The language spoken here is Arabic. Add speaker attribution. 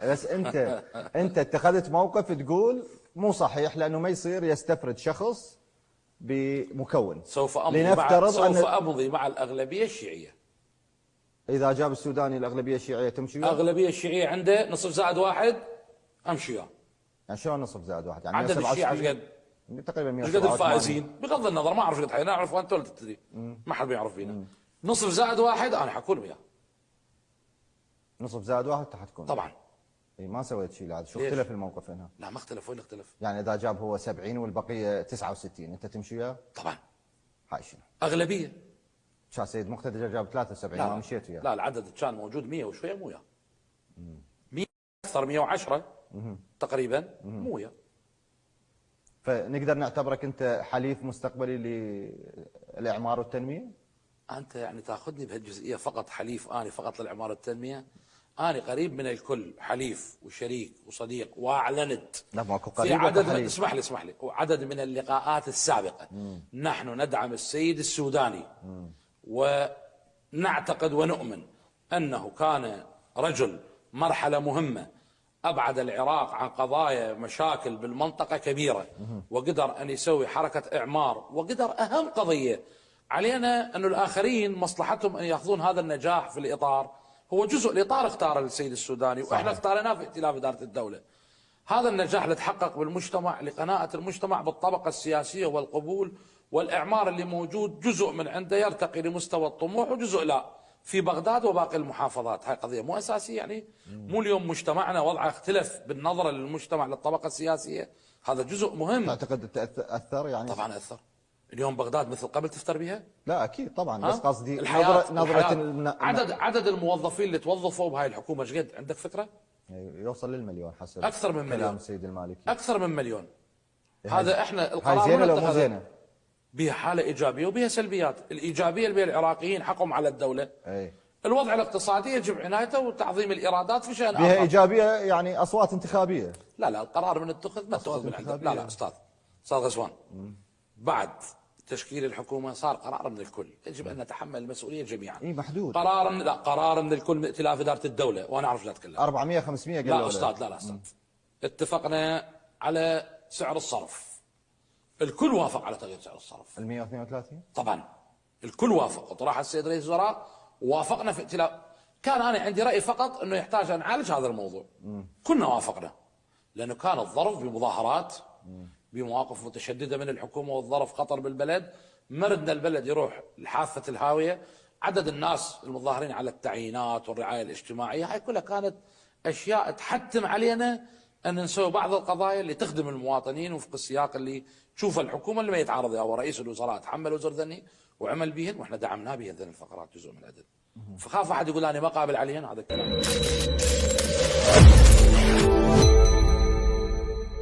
Speaker 1: بس انت اتخذت موقف تقول مو صحيح، لانه ما يصير يستفرد شخص بمكون.
Speaker 2: سوف امضي مع الاغلبيه الشيعيه.
Speaker 1: اذا جاب السوداني الاغلبيه الشيعيه تمشي وياه؟
Speaker 2: الاغلبيه الشيعيه عنده نصف زائد واحد امشي وياه.
Speaker 1: يعني شلون نصف زائد واحد؟ يعني
Speaker 2: عدد الشيعة ايش قد؟
Speaker 1: تقريبا 100.
Speaker 2: ايش قد الفائزين؟ بغض النظر ما اعرف قد حي، انا اعرف وانت ولا تدري. ما حد بيعرف فينا. نصف زائد واحد انا حكون وياه.
Speaker 1: نصف زائد واحد حتكون؟
Speaker 2: طبعا.
Speaker 1: اي ما سويت شيء عاد. شو اختلف الموقف هنا؟
Speaker 2: لا ما اختلف. وين اختلف؟
Speaker 1: يعني اذا جاب هو 70 والبقيه 69 انت تمشي وياه؟
Speaker 2: طبعا.
Speaker 1: هاي شنو؟
Speaker 2: اغلبيه.
Speaker 1: شا سيد مقتدى جاب 73 ما مشيت وياه؟
Speaker 2: لا العدد كان موجود 100 وشويه مو وياه. 100 اكثر 110 تقريبا مو وياه.
Speaker 1: فنقدر نعتبرك انت حليف مستقبلي للاعمار والتنميه؟
Speaker 2: انت يعني تاخذني بهالجزئيه فقط حليف اني فقط للاعمار والتنميه؟ أنا قريب من الكل، حليف وشريك وصديق، وأعلنت
Speaker 1: لا ماكو قريب.
Speaker 2: في عدد اسمح لي وعدد من اللقاءات السابقة نحن ندعم السيد السوداني ونعتقد ونؤمن أنه كان رجل مرحلة مهمة أبعد العراق عن قضايا مشاكل بالمنطقة كبيرة، وقدر أن يسوي حركة إعمار، وقدر أهم قضية علينا أن الآخرين مصلحتهم أن يأخذون هذا النجاح في الإطار. هو جزء الإطار اختاره السيد السوداني وإحنا اختارناه في ائتلاف إدارة الدولة. هذا النجاح اللي تحقق بالمجتمع لقناعة المجتمع بالطبقة السياسية والقبول والإعمار اللي موجود، جزء من عنده يرتقي لمستوى الطموح وجزء لا في بغداد وباقي المحافظات. هاي قضية مو أساسية يعني. مو اليوم مجتمعنا وضعه اختلف بالنظرة للمجتمع للطبقة السياسية، هذا جزء مهم.
Speaker 1: تعتقد أثر يعني؟
Speaker 2: طبعا أثر. اليوم بغداد مثل قبل تفتر بها؟
Speaker 1: لا اكيد طبعا، بس قصدي
Speaker 2: نظرة عدد الموظفين اللي توظفوا بهاي الحكومه ايش قد؟ عندك فكره؟
Speaker 1: يوصل للمليون حسب
Speaker 2: اكثر من مليون
Speaker 1: كلام السيد المالكي.
Speaker 2: اكثر من مليون. هذا احنا القرار
Speaker 1: هاي زينه لو مو زينه؟
Speaker 2: بها حاله ايجابيه وبها سلبيات. الايجابيه اللي بها العراقيين حقهم على الدوله.
Speaker 1: اي
Speaker 2: الوضع الاقتصادي يجب عنايته وتعظيم الايرادات في شان اخر.
Speaker 1: بها ايجابيه يعني اصوات انتخابيه.
Speaker 2: لا القرار من اتخذ ما اتخذ من عندك. لا استاذ غزوان، بعد تشكيل الحكومه صار قرار من الكل، يجب ان نتحمل المسؤوليه جميعا.
Speaker 1: اي محدود.
Speaker 2: قرار من الكل من ائتلاف اداره الدوله، وانا اعرف لا اتكلم.
Speaker 1: 400 500 قال
Speaker 2: لا استاذ لا استاذ. اتفقنا على سعر الصرف. الكل وافق على تغيير سعر الصرف.
Speaker 1: ال 132
Speaker 2: طبعا الكل وافق، وطرح السيد رئيس الوزراء ووافقنا في ائتلاف. كان انا عندي راي فقط انه يحتاج ان نعالج هذا الموضوع. كنا وافقنا لانه كان الظرف بمظاهرات بمواقف متشدده من الحكومه، والظرف خطر بالبلد. مردنا البلد يروح لحافه الهاويه. عدد الناس المتظاهرين على التعيينات والرعايه الاجتماعيه، هاي كلها كانت اشياء تحتم علينا ان نسوي بعض القضايا اللي تخدم المواطنين وفق السياق اللي تشوفه الحكومه اللي ما يتعارض وياه. ورئيس الوزراء تحمل وزر ذني وعمل بهن، واحنا دعمناه بهذين الفقرات جزء من العدد. فخاف احد يقول انا ما قابل عليهن، هذا الكلام.